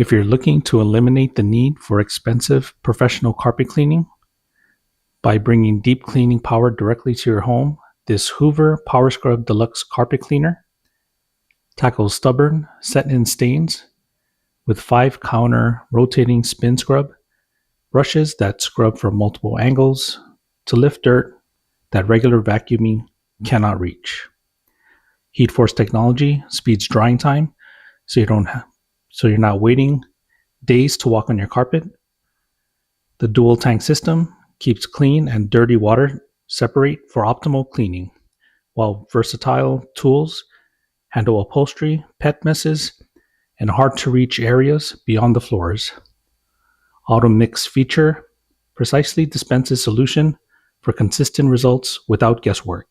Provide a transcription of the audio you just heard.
If you're looking to eliminate the need for expensive professional carpet cleaning by bringing deep cleaning power directly to your home, this Hoover PowerScrub Deluxe carpet cleaner tackles stubborn, set-in stains with 5-counter rotating spin scrub, brushes that scrub from multiple angles to lift dirt that regular vacuuming cannot reach. Heat force technology speeds drying time so you're not waiting days to walk on your carpet. The dual tank system keeps clean and dirty water separate for optimal cleaning, while versatile tools handle upholstery, pet messes, and hard-to-reach areas beyond the floors. Auto Mix feature precisely dispenses solution for consistent results without guesswork.